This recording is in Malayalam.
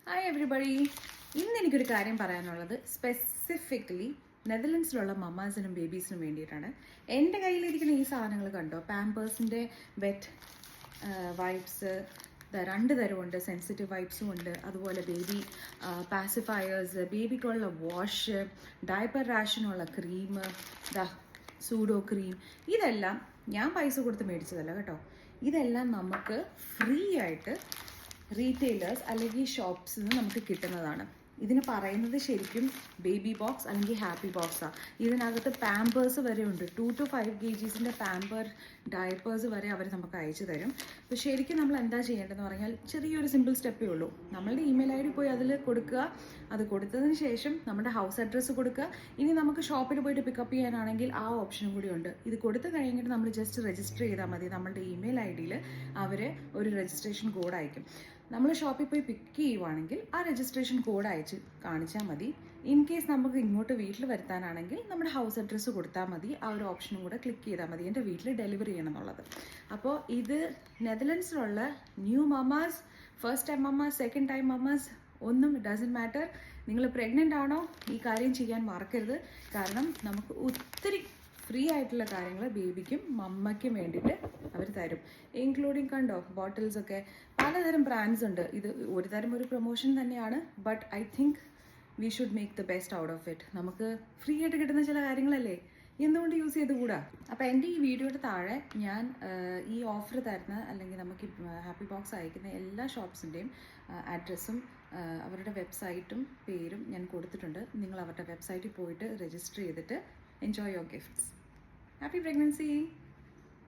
Hi everybody. ഇന്ന് എനിക്കൊരു കാര്യം പറയാനുള്ളത് സ്പെസിഫിക്കലി നെതർലൻഡ്സിലുള്ള മമ്മാസിനും ബേബീസിനും വേണ്ടിയിട്ടാണ്. എൻ്റെ കയ്യിലിരിക്കുന്ന ഈ സാധനങ്ങൾ കണ്ടോ, പാമ്പേഴ്സിൻ്റെ വെറ്റ് വൈപ്സ് രണ്ട് തരമുണ്ട്. സെൻസിറ്റീവ് വൈപ്സും ഉണ്ട്, അതുപോലെ ബേബി പാസിഫയേഴ്സ്, ബേബിക്കുള്ള വാഷ്, ഡയപ്പർ റാഷിനുള്ള ക്രീം, സൂഡോ ക്രീം. ഇതെല്ലാം ഞാൻ പൈസ കൊടുത്ത് മേടിച്ചതല്ല കേട്ടോ. ഇതെല്ലാം നമുക്ക് ഫ്രീ ആയിട്ട് റീറ്റെയിലേഴ്സ് അല്ലെങ്കിൽ ഷോപ്സിൽ നിന്ന് നമുക്ക് കിട്ടുന്നതാണ്. ഇതിന് പറയുന്നത് ശരിക്കും ബേബി ബോക്സ് അല്ലെങ്കിൽ ഹാപ്പി ബോക്സാണ്. ഇതിനകത്ത് പാമ്പേഴ്സ് വരെ ഉണ്ട്. 2 to 5 kgs പാമ്പർ ഡയപ്പേഴ്സ് വരെ അവർ നമുക്ക് അയച്ചു തരും. അപ്പോൾ ശരിക്കും നമ്മൾ എന്താ ചെയ്യേണ്ടതെന്ന് പറഞ്ഞാൽ ചെറിയൊരു സിമ്പിൾ സ്റ്റെപ്പേ ഉള്ളൂ. നമ്മളുടെ ഇമെയിൽ ഐ ഡി പോയി അതിൽ കൊടുക്കുക. അത് കൊടുത്തതിന് ശേഷം നമ്മുടെ ഹൗസ് അഡ്രസ്സ് കൊടുക്കുക. ഇനി നമുക്ക് ഷോപ്പിൽ പോയിട്ട് പിക്കപ്പ് ചെയ്യാനാണെങ്കിൽ ആ ഓപ്ഷനും കൂടി ഉണ്ട്. ഇത് കൊടുത്തു കഴിഞ്ഞിട്ട് നമ്മൾ ജസ്റ്റ് രജിസ്റ്റർ ചെയ്താൽ മതി. നമ്മുടെ ഇമെയിൽ ഐ ഡിയിൽ അവർ ഒരു രജിസ്ട്രേഷൻ കോഡ് അയക്കും. നമ്മൾ ഷോപ്പിൽ പോയി പിക്ക് ചെയ്യുവാണെങ്കിൽ ആ രജിസ്ട്രേഷൻ കോഡ് അയച്ച് കാണിച്ചാൽ മതി. ഇൻ കേസ് നമുക്ക് ഇങ്ങോട്ട് വീട്ടിൽ വരുത്താനാണെങ്കിൽ നമ്മുടെ ഹൗസ് അഡ്രസ്സ് കൊടുത്താൽ മതി. ആ ഒരു ഓപ്ഷനും കൂടെ ക്ലിക്ക് ചെയ്താൽ മതി എൻ്റെ വീട്ടിൽ ഡെലിവറി ചെയ്യണം എന്നുള്ളത്. അപ്പോൾ ഇത് നെതർലൻഡ്സിലുള്ള new mamas, first time mamas, second time mamas, ഒന്നും ഡസൻറ്റ് മാറ്റർ. നിങ്ങൾ പ്രഗ്നൻ്റ് ആണോ ഈ കാര്യം ചെയ്യാൻ മറക്കരുത്. കാരണം നമുക്ക് ഒത്തിരി ഫ്രീ ആയിട്ടുള്ള കാര്യങ്ങൾ ബേബിക്കും മമ്മയ്ക്കും വേണ്ടിയിട്ട് അവർ തരും. ഇൻക്ലൂഡിങ് കണ്ടോ ബോട്ടിൽസൊക്കെ പലതരം ബ്രാൻഡ്സ് ഉണ്ട്. ഇത് ഒരു തരം ഒരു പ്രൊമോഷൻ തന്നെയാണ്. But I think we should make the best out of it. നമുക്ക് ഫ്രീ ആയിട്ട് കിട്ടുന്ന ചില കാര്യങ്ങളല്ലേ, എന്തുകൊണ്ട് യൂസ് ചെയ്തുകൂടാ? അപ്പോൾ എൻ്റെ ഈ വീഡിയോയുടെ താഴെ ഞാൻ ഈ ഓഫർ തരുന്ന അല്ലെങ്കിൽ നമുക്ക് ഹാപ്പി ബോക്സ് അയക്കുന്ന എല്ലാ ഷോപ്സിൻ്റെയും അഡ്രസ്സും അവരുടെ വെബ്സൈറ്റും പേരും ഞാൻ കൊടുത്തിട്ടുണ്ട്. നിങ്ങൾ അവരുടെ വെബ്സൈറ്റിൽ പോയിട്ട് രജിസ്റ്റർ ചെയ്തിട്ട് enjoy your gifts. Happy pregnancy!